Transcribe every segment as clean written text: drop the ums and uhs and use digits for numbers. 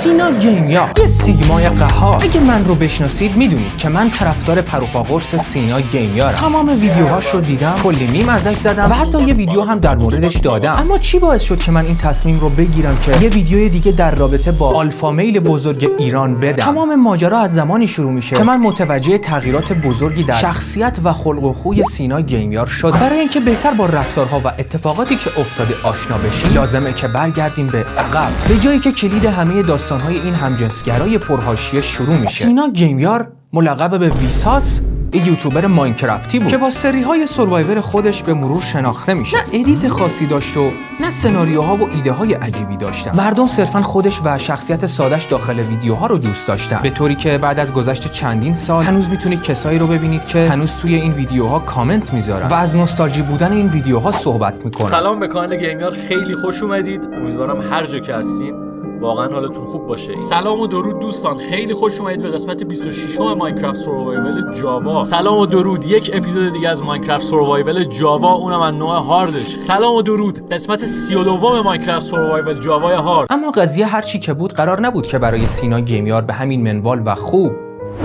سینا گیمیار، یه سیگمای قهار. اگه من رو بشناسید میدونید که من طرفدار پروپاگورس سینا گیمیارم. تمام ویدیوهاش رو دیدم، کلی میم ازش زدم و حتی یه ویدیو هم در موردش دادم. اما چی باعث شد که من این تصمیم رو بگیرم که یه ویدیو دیگه در رابطه با آلفا میل بزرگ ایران بدم؟ تمام ماجرا از زمانی شروع میشه که من متوجه تغییرات بزرگی در شخصیت و خلق و خوی سینا گیمیار شدم. برای اینکه بهتر با رفتارها و اتفاقاتی که افتاده آشنا بشیم، لازمه که برگردیم به عقب، به جایی که کلید همه داستان‌های این همجنسگرای پرحاشیه شروع میشه. سینا گیمیار ملقب به ویساس، یه یوتیوبر ماینکرافتی بود که با سری‌های سروایور خودش به مرور شناخته میشه. نه ادیت خاصی داشت و نه سناریوها و ایده‌های عجیبی داشتن. مردم صرفاً خودش و شخصیت ساده‌اش داخل ویدیوها رو دوست داشتن، به طوری که بعد از گذشت چندین سال هنوز میتونید کسایی رو ببینید که هنوز توی این ویدیوها کامنت میذارن و از نوستالژی بودن این ویدیوها صحبت میکنن. سلام به کانال گیمیار، خیلی خوش اومدید. امیدوارم هر جا که هستین واقعا حالتون خوب باشه. سلام و درود دوستان، خیلی خوش اومدید به قسمت 26 ماینکرافت سروایول جاوا. سلام و درود، یک اپیزود دیگه از ماینکرافت سروایول جاوا، اونم از نوع هاردش. سلام و درود، قسمت 32 ماینکرافت سروایول جاوا هارد. اما قضیه هر چی که بود قرار نبود که برای سینا گیمیار به همین منوال و خوب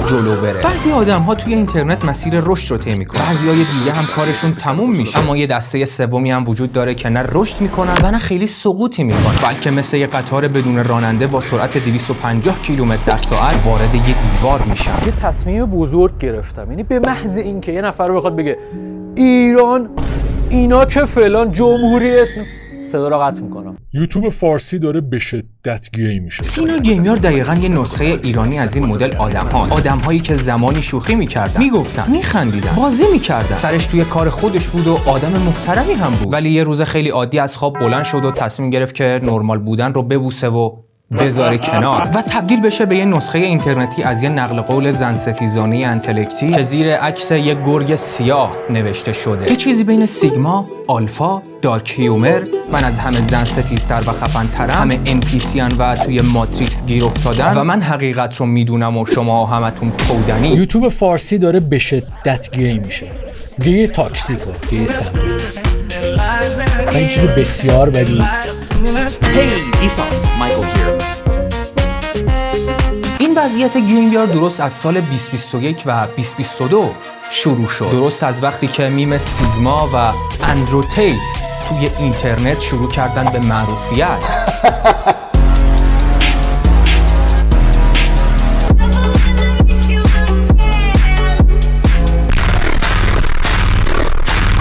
جلو بره. بعضی آدم‌ها توی اینترنت مسیر رشد رو طی می‌کنن، بعضیای دیگه هم کارشون تموم میشه. اما یه دسته سومی هم وجود داره که نه رشد میکنن و نه خیلی سقوطی میکنن، بلکه مثل یه قطار بدون راننده با سرعت 250 کیلومتر در ساعت وارد یه دیوار میشن. یه تصمیم بزرگ گرفتم، یعنی به محض اینکه یه نفر بخواد بگه ایران اینا که فلان جمهوری اسم، صدا رو قطع میکنم. یوتیوب فارسی داره به شدت گیم میشه. سینا گیمیار دقیقاً یه نسخه ایرانی از این مدل آدم‌هاست. آدم‌هایی که زمانی شوخی می‌کردن، میگفتن، میخندیدن، بازی می‌کردن، سرش توی کار خودش بود و آدم محترمی هم بود. ولی یه روز خیلی عادی از خواب بلند شد و تصمیم گرفت که نرمال بودن رو ببوسه و بذاره کنار و تبدیل بشه به یه نسخه اینترنتی از یه نقل قول زن ستیزانه انتلکتی که زیر عکس یه گرگ سیاه نوشته شده. یه چیزی بین سیگما، آلفا، دارک هیومر، من از همه زن ستیزتر و خفن‌ترم، همه NPC'n و توی ماتریکس گیر افتادن و من حقیقت رو میدونم و شما همتون پودنی. یوتیوب فارسی داره به شدت گیم میشه. گی تاکسیکو، گی سمی. این چیز بسیار بدی. این وضعیت گیمیار درست از سال 2021 و 2022 شروع شد. درست از وقتی که میم سیگما و اندروتیت توی اینترنت شروع کردن به معروفیت.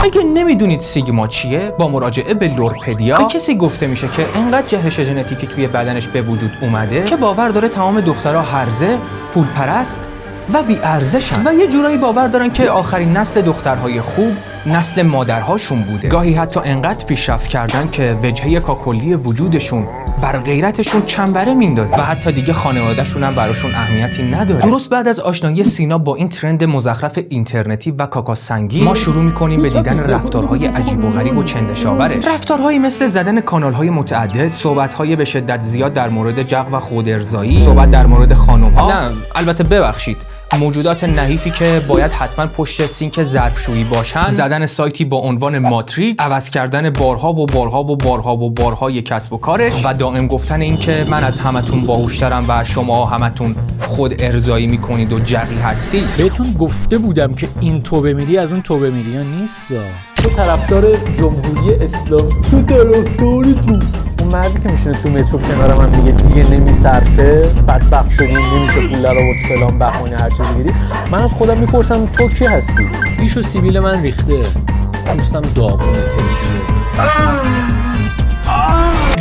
اگه نمیدونید سیگما چیه، با مراجعه به لورپدیا به کسی گفته میشه که انقدر جهش ژنتیکی توی بدنش به وجود اومده که باور داره تمام دخترها هرزه، پولپرست و بی ارزشن و یه جورایی باور دارن که آخرین نسل دخترهای خوب نسل مادرهاشون بوده. گاهی حتی انقدر پیشرفت کردن که وجهه کاکلی وجودشون بر غیرتشون چنبره میندازه و حتی دیگه خانواده‌شون هم براشون اهمیتی نداره. درست بعد از آشنایی سینا با این ترند مزخرف اینترنتی و کاکاسنگی، ما شروع می‌کنیم به دیدن رفتارهای عجیب و غریب و چندشاورش. رفتارهایی مثل زدن کانال‌های متعدد، صحبت‌های به شدت زیاد در مورد جغ و خودارضایی، صحبت در مورد خانم‌ها، نه البته ببخشید، موجودات نحیفی که باید حتما پشت سینک ظرفشویی باشن، زدن سایتی با عنوان ماتریکس، عوض کردن بارها و بارها و بارها و بارهای کسب و کارش و دائم گفتن این که من از همتون باهوشترم و شما همتون خود ارضایی میکنید و جقی هستی. بهتون گفته بودم که این توبه میری از اون توبه میری ها نیست. تو طرفدار جمهوری اسلامی، تو طرفداری تو اون مردی که میشونه تو مترو کنار من میگه دیگه نمیصرفه، بدبخت شدیم نمیشه پول در آورد فلان بهونه هر چیزی بگیری. من از خودم میپرسم تو کی هستی؟ ایشو سیبیل من ریخته، دوستم داغونه تلفیه.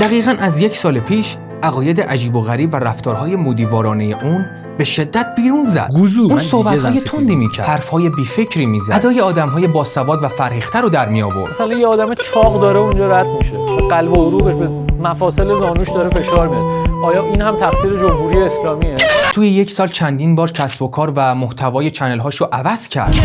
دقیقاً از 1 سال پیش عقاید عجیب و غریب و رفتارهای مودیوارانه اون به شدت بیرون زد. اون صحبت‌های تندی می‌کرد، حرف‌های بی‌فکری می‌زد، ادای آدم‌های باسواد و فرهیخته رو در می‌آورد. مثلا یه آدم چاق داره اونجا رد میشه، قلب و عروقش به مفاصل زانوش داره فشار میاد. آیا این هم تقصیر جمهوری اسلامیه؟ توی 1 سال چندین بار کسب و کار و محتوای چنل‌هاش رو عوض کرد.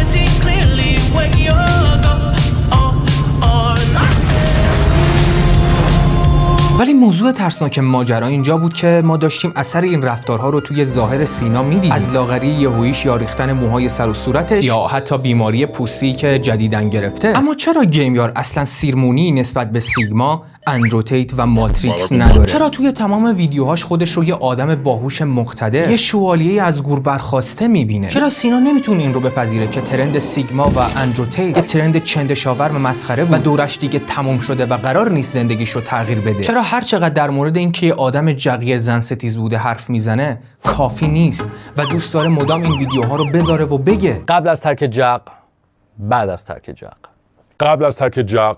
ولی موضوع ترسناک ماجرا اینجا بود که ما داشتیم اثر این رفتارها رو توی ظاهر سینا میدیدیم، از لاغری یهوییش یا ریختن موهای سر و صورتش یا حتی بیماری پوستی که جدیداً گرفته. اما چرا گیمیار اصلا سیرمونی نسبت به سیگما، اندرو تیت و ماتریکس نداره؟ چرا توی تمام ویدیوهاش خودش رو یه آدم باهوش مقتدر، یه شوالیه از گور برخاسته میبینه؟ چرا سینا نمیتونه این رو بپذیره که ترند سیگما و اندرو تیت یه ترند چندشاور و مسخره بود و دورش دیگه تموم شده و قرار نیست زندگیش رو تغییر بده؟ چرا هر چقدر در مورد اینکه یه آدم جقی زن ستیز بوده حرف میزنه کافی نیست و دوست داره مدام این ویدیوها رو بذاره و بگه قبل از ترک جق، بعد از ترک جق. قبل از ترک جق،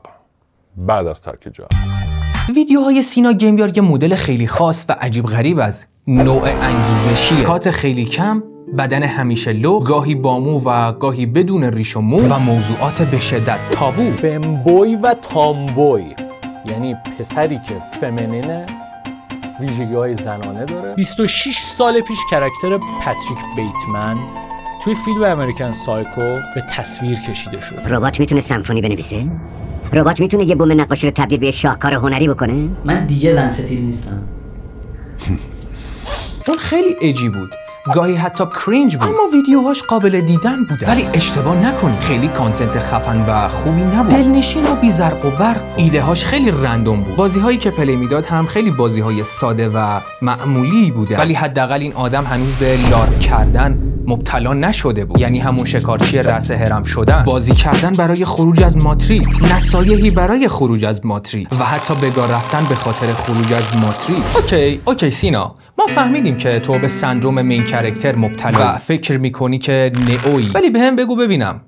بعد از ترک جق. ویدیوهای سینا گیمیار یه مدل خیلی خاص و عجیب غریب از نوع انگیزشیه. کات خیلی کم، بدن همیشه لخت، گاهی با مو و گاهی بدون ریش و مو و موضوعات به شدت تابو. فمبوی و تامبوی، یعنی پسری که فمنینه، ویژگی‌های زنانه داره. 26 سال پیش کرکتر پاتریک بیتمن توی فیلم امریکن سایکو به تصویر کشیده شد. ربات میتونه سمفونی بنویسه؟ ربات میتونه یه بوم نقاشی رو تبدیل به شاهکار هنری بکنه؟ من دیگه زن ستیز نیستم. اون خیلی ایجی بود، گاهی حتی کرینج بود، اما ویدیوهاش قابل دیدن بودن. ولی اشتباه نکنی، خیلی کانتنت خفن و خوبی نبود. دلنشین و بی زرق و برق، ایده‌هاش خیلی رندوم بود. بازی‌هایی که پلی میداد هم خیلی بازی‌های ساده و معمولی بودن. ولی حداقل این آدم هنوز به لارپ کردن مبتلا نشده بود. یعنی همون شکارچی رأس هرم شدن، بازی کردن برای خروج از ماتریکس، نصایحی برای خروج از ماتریکس و حتی بگاه رفتن به خاطر خروج از ماتریکس. اوکی سینا، ما فهمیدیم که تو به سندروم مین کرکتر مبتلا و فکر میکنی که نئویی، ولی بهم بگو ببینم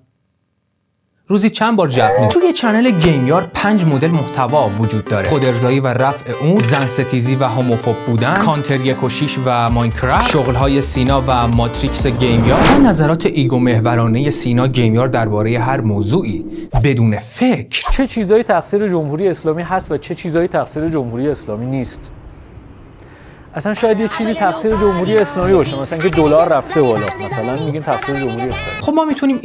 روزی چند بار جق میزنی؟ توی چنل گیمیار 5 مدل محتوا وجود داره: خودارضایی و رفع اون، زن ستیزی و هوموفوب بودن، کانتر 1 و 6 و ماینکرافت، شغل‌های سینا و ماتریکس گیمیار و نظرات ایگو محورانه سینا گیمیار درباره هر موضوعی بدون فکر. چه چیزایی تقصیر جمهوری اسلامی هست و چه چیزایی تقصیر جمهوری اسلامی نیست؟ اصلا شاید یه چیزی تقصیر جمهوری اسلامی باشه، مثلا که دلار رفته بالا، مثلا میگیم تقصیر جمهوری اسلامی. خب ما میتونیم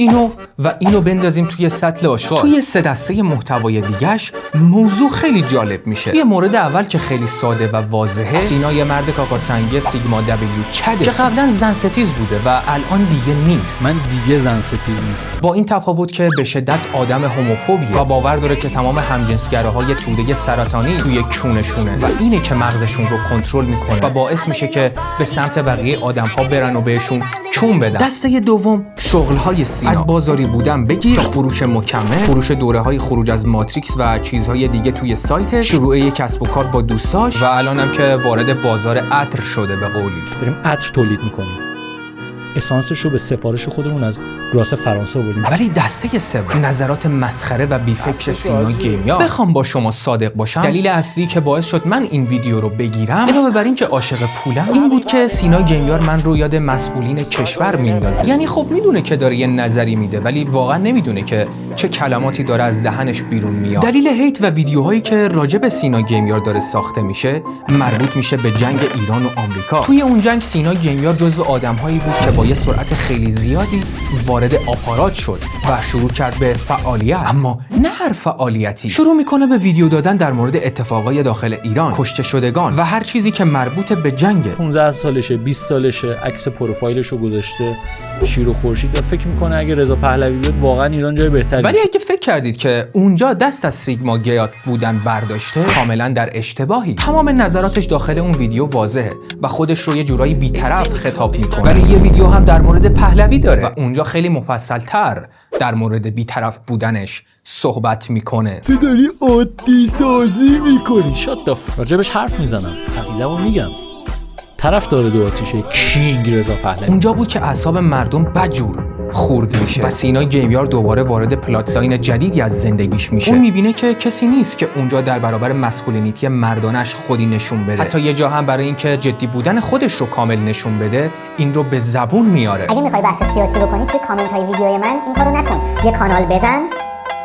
اینو بندازیم توی سطل آشغال. توی 3 دسته محتوای دیگه‌اش موضوع خیلی جالب میشه. یه مورد اول که خیلی ساده و واضحه، سینا یه مرد کاکاسنگی سیگما دبلیو چده که قبلا زن ستیز بوده و الان دیگه نیست. من دیگه زن ستیز نیست. با این تفاوت که به شدت آدم هوموفوبیه و باور داره که تمام همجنسگراهای توده سرطانی توی کونشونه و اینه که مغزشون رو کنترل میکنه و باعث میشه که به سمت بقیه آدم‌ها برن و بهشون چون بدن. دسته دوم، شغل‌های سینا. از بازاری بودن بگیر، فروش مکمل، فروش دوره‌های خروج از ماتریکس و چیزهای دیگه توی سایت، شروع یک کسب و کار با دوستاش و الانم که وارد بازار عطر شده به قولی. داریم عطر تولید میکنیم. اسانسش رو به سفارش خودمون از گراس فرانسه آوردیم. ولی دسته سوم، نظرات مسخره و بیفکر سینا گیمیار. بخوام با شما صادق باشم، دلیل اصلی که باعث شد من این ویدیو رو بگیرم علاوه بر این که عاشق پولم، این بود که سینا گیمیار من رو یاد مسئولین کشور میندازه. یعنی خب میدونه که داره یه نظری میده، ولی واقعا نمیدونه که چه کلماتی داره از دهنش بیرون میاد. دلیل هیت و ویدیوهایی که راجع به سینا گیمیار داره ساخته میشه مربوط میشه به جنگ ایران و آمریکا. توی اون جنگ سینا گیمیار جزو آدم‌هایی بود که با یه سرعت خیلی زیادی وارد آپارات شد و شروع کرد به فعالیت، اما نه هر فعالیتی. شروع میکنه به ویدیو دادن در مورد اتفاقای داخل ایران، کشته شدگان و هر چیزی که مربوط به جنگ. 15 سالشه، 20 سالشه، عکس پروفایلش رو گذاشته شیر و خورشید و فکر میکنه اگه رضا پهلوی بیاد واقعا ایران جای بهتری. ولی اگه فکر کردید که اونجا دست از سیگما گیات بودن برداشته، کاملا در اشتباهی. تمام نظراتش داخل اون ویدیو واضحه و خودش رو یه جورایی بی‌طرف خطاب میکنه. ولی یه ویدیو هم در مورد پهلوی داره و اونجا خیلی مفصل‌تر در مورد بی‌طرف بودنش صحبت میکنه. تو داری عادی سازی میکنی. شات راجبش حرف میزنم، عقیده‌مو میگم. طرف داره دو آتیشه کینگ رضا پهلوی. اونجا بود که اعصاب مردم بدجور خورد میشه و سینا گیمیار دوباره وارد پلات لاین جدیدی از زندگیش میشه. اون میبینه که کسی نیست که اونجا در برابر مسکولینیتی مردانش خودی نشون بده. حتی یه جا هم برای اینکه جدی بودن خودش رو کامل نشون بده این رو به زبون میاره. اگه میخوای بحث سیاسی بکنی توی کامنت های ویدیوی من این کارو نکن. یه کانال بزن،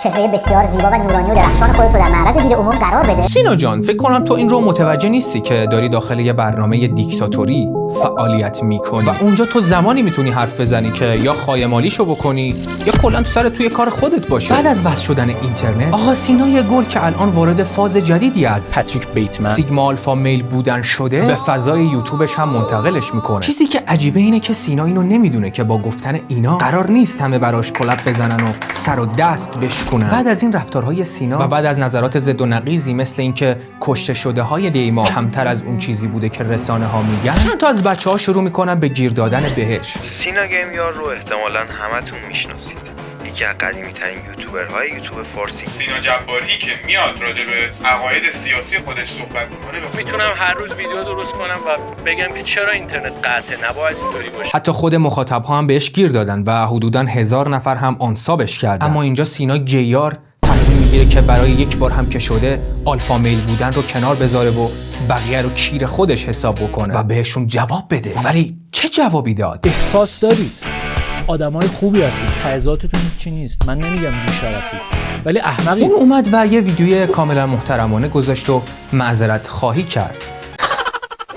چهره بسیار زیبا و نورانی و درخشان خودت رو در معرض دید عموم قرار بده. سینا جان، فکر کنم تو این رو متوجه نیستی که داری داخل یه برنامه دیکتاتوری فعالیت میکنی و اونجا تو زمانی میتونی حرف بزنی که یا خایمالیشو بکنی یا کلا تو سر توی کار خودت باشه. بعد از وصل شدن اینترنت، آقا سینای گل که الان وارد فاز جدیدی از پاتریک بیتمن سیگما آلفا میل بودن شده، به فضای یوتیوبش هم منتقلش میکنه. چیزی که عجیبه اینه که سینا اینو نمیدونه که با گفتن اینا قرار نیست همه براش کلاب بزنن و سر و دست بشکنن. بعد از این رفتارهای سینا و بعد از نظرات ضد و نقیضی مثل اینکه کشته شده های دیما کمتر از اون چیزی بوده که رسانه ها میگن، چند تا از بچه‌ها شروع میکنن به گیر دادن بهش. سینا گیمیار رو احتمالاً همتون میشناسید. یکی از قدیمی‌ترین یوتیوبرهای یوتیوب فارسی. سینا جباری که میاد راجع به عقاید سیاسی خودش صحبت میکنه. میتونم هر روز ویدیو درست کنم و بگم که چرا اینترنت قطعه نباید اینطوری باشه. حتی خود مخاطب‌ها هم بهش گیر دادن و حدوداً 1000 نفر هم آنسابش کردن. اما اینجا سینا گیار تصمیم میگیره که برای یک بار هم که شده آلفا میل بودن رو کنار بذاره و بقیه رو کیر خودش حساب بکنه و بهشون جواب بده. ولی چه جوابی داد؟ احساس دارید آدمای خوبی هستید، تضادتون هیچی نیست. من نمیگم بی‌شرفید، ولی احمقی. اون اومد و یه ویدیوی کاملا محترمانه گذاشت و معذرت خواهی کرد.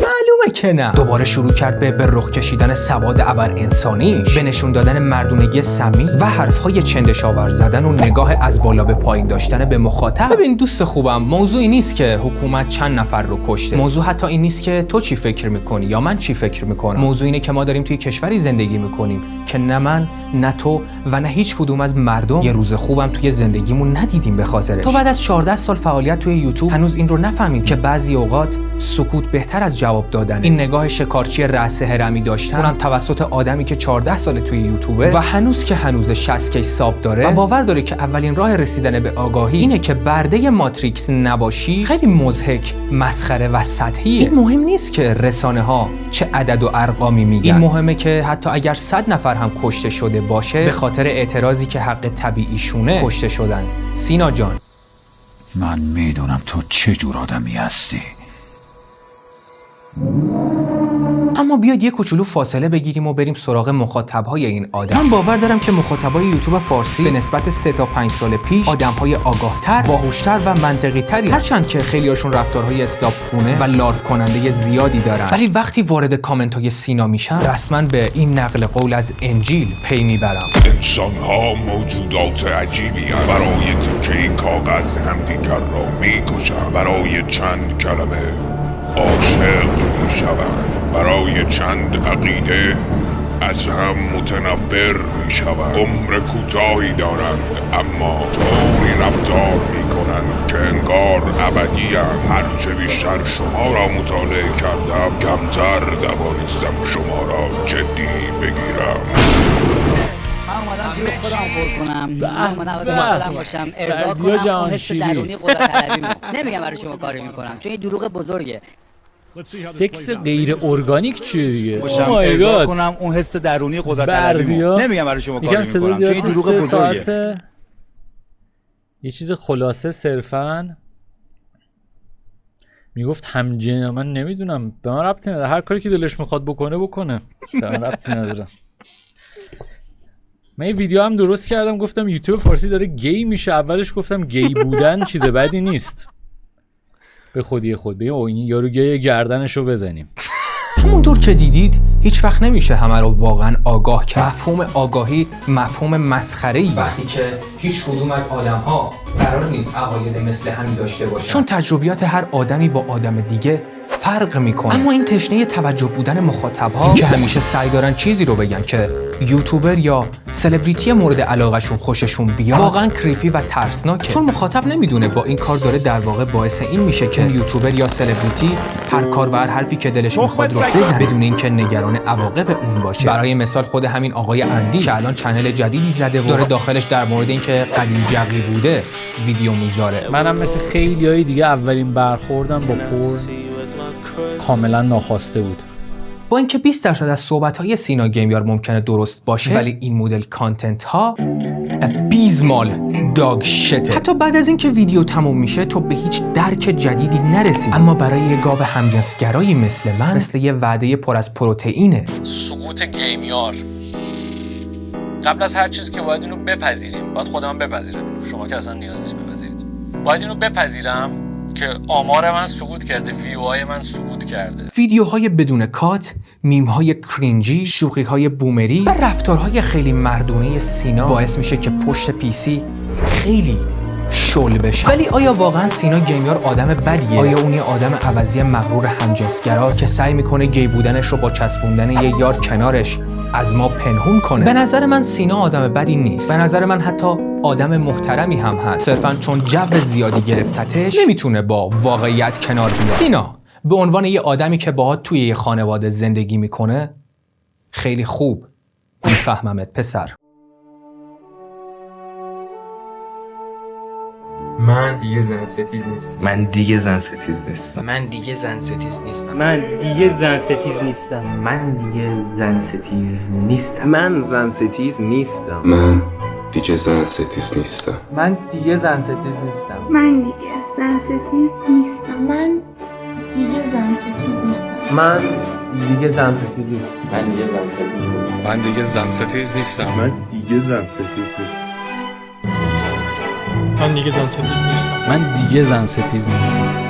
معلومه که نه. دوباره شروع کرد به رخ کشیدن سواد ابر انسانیش، به نشون دادن مردونگی سمی و حرفهای چندشاور زدن و نگاه از بالا به پایین داشتن به مخاطب. ببین دوست خوبم، موضوعی نیست که حکومت چند نفر رو کشته. موضوع حتی این نیست که تو چی فکر میکنی یا من چی فکر میکنم. موضوع اینه که ما داریم توی کشوری زندگی میکنیم که نه من، نه تو و نه هیچ کدوم از مردم یه روز خوبم توی زندگیمون ندیدیم به خاطرش. تو بعد از 14 سال فعالیت توی یوتیوب هنوز این رو نفهمید که بعضی اوقات سکوت بهتر از جواب دادن. این نگاه شکارچی رأس هرمی داشتن، اونم توسط آدمی که 14 سال توی یوتیوبه و هنوز که هنوز 60 کی ساب داره و باور داره که اولین راه رسیدن به آگاهی اینه که برده ماتریکس نباشی، خیلی مضحک، مسخره و سطحیه. این مهم نیست که رسانه ها چه عدد و ارقامی میگن. این مهمه که حتی اگر 100 نفر هم کشته شده باشه به خاطر اعتراضی که حق طبیعیشونه کشته شدن. سینا جان، من میدونم تو چه جور آدمی هستی. اما بیاید یه کوچولو فاصله بگیریم و بریم سراغ مخاطب‌های این آدم. من باور دارم که مخاطبای یوتیوب فارسی به نسبت 3 تا 5 سال پیش آدم‌های آگاه‌تر، باهوش‌تر و منطقی‌تری، هرچند که خیلی‌هاشون رفتارهای اسلام‌گونه و لارد کننده زیادی دارن. ولی وقتی وارد کامنت‌های سینا میشن، رسما به این نقل قول از انجیل پی میبرم. انسان‌ها موجودات عجیبی هستند. برای تکه کاغذ همدیگر را می‌کشند. برای چند کلمه عاشق می‌شوند. برای چند عقیده از هم متنفر می‌شوند. عمر کوتاهی دارند اما طوری رفتار می‌کنند که انگار ابدی‌اند. هرچه بیشتر شما را مطالعه کردم کمتر توانستم شما را جدی بگیرم. من اومدم جیب خودم پر کنم، اومدم خودم باشم، ارضا کنم و حس درونی قدرت طلبی نمیگم برای شما کاری میکنم چون این دروغ بزرگه. سکس غیر ارگانیک چیه دیگه؟ ارضا کنم اون حس درونی قدرت طلبی نمیگم برای شما کاری میکنم چون این دروغ بزرگه. یه چیز خلاصه صرفاً میگفت همجنس. من نمیدونم، به من ربطی نداره، هر کاری که دلش میخواد بکنه به من ربطی نداره. من یه ویدیو هم درست کردم گفتم یوتیوب فارسی داره گی میشه. اولش گفتم گی بودن چیز بدی نیست، به خودی خود بگیم این یارو گی گردنشو بزنیم. همونطور که دیدید هیچ وقت نمیشه همه رو واقعا آگاه کرد. مفهوم آگاهی مفهوم مسخره‌ای وقتی که هیچ کدوم از آدم‌ها قرار نیست عقاید مثل همین داشته باشن، چون تجربیات هر آدمی با آدم دیگه فرق میکنه. اما این تشنه توجه بودن مخاطب‌ها که همیشه سعی دارن چیزی رو بگن که یوتیوبر یا سلبریتی مورد علاقهشون خوششون بیاد، واقعا کریپی و ترسناکه، چون مخاطب نمیدونه با این کار داره در واقع باعث این میشه که یوتیوبر یا سلبریتی هر کار و هر حرفی که دلش میخواد رو بزنه بدون اینکه نگران عواقب اون باشه. برای مثال خود همین آقای اندی که الان چنل جدیدی زده و داره داخلش در مورد اینکه قدیم جقی بوده ویدیو میذاره. منم مثل خیلیای دیگه اولین برخوردم با پورن کاملا ناخواسته بود. با اینکه 20% از صحبت‌های سینا گیمیار ممکنه درست باشه، ولی این مدل کانتنت ها بیزمال داگ شته. حتی بعد از اینکه ویدیو تموم میشه تو به هیچ درک جدیدی نرسید، اما برای یه گاو همجنسگرایی مثل من مثل یه وعده پر از پروتئینه. سقوط گیمیار. قبل از هر چیزی که باید اینو بپذیریم، باید خودم بپذیرم، شما که اصلا نیاز نیست بپذیرید. باید اینو بپذیرم که آمار من سقوط کرده، ویوهای من سقوط کرده. ویدیوهای بدون کات، میم‌های کرینجی، شوخی‌های بومری و رفتارهای خیلی مردونه سینا باعث میشه که پشت پیسی خیلی شل بشه. ولی آیا واقعا سینا گیمیار آدم بدیه؟ آیا اون یه آدم عوضی مغرور همجنسگراست که سعی میکنه گی بودنش رو با چسبوندن یه یار کنارش از ما پنهون کنه؟ به نظر من سینا آدم بدی نیست. به نظر من حتی آدم محترمی هم هست. صرفاً چون جو زیادی گرفتتش نمیتونه با واقعیت کنار بیاد. سینا به عنوان یه آدمی که باهات توی یه خانواده زندگی میکنه خیلی خوب میفهممت پسر. من دیگه زن ستیز نیستم. من دیگه زن ستیز نیستم. من دیگه زن ستیز نیستم. من دیگه زن ستیز نیستم. من دیگه زن ستیز نیستم. من زن ستیز نیستم. من دیگه زن ستیز نیستم. من دیگه زن ستیز نیستم. من دیگه زن ستیز نیستم. من دیگه زن ستیز نیستم. من دیگه زن ستیز نیستم. من دیگه زن ستیز نیستم. من دیگه زن ستیز نیستم. من دیگه زن ستیز نیستم. من دیگه زن ستیز نیستم. من دیگه زن ستیز نیستم.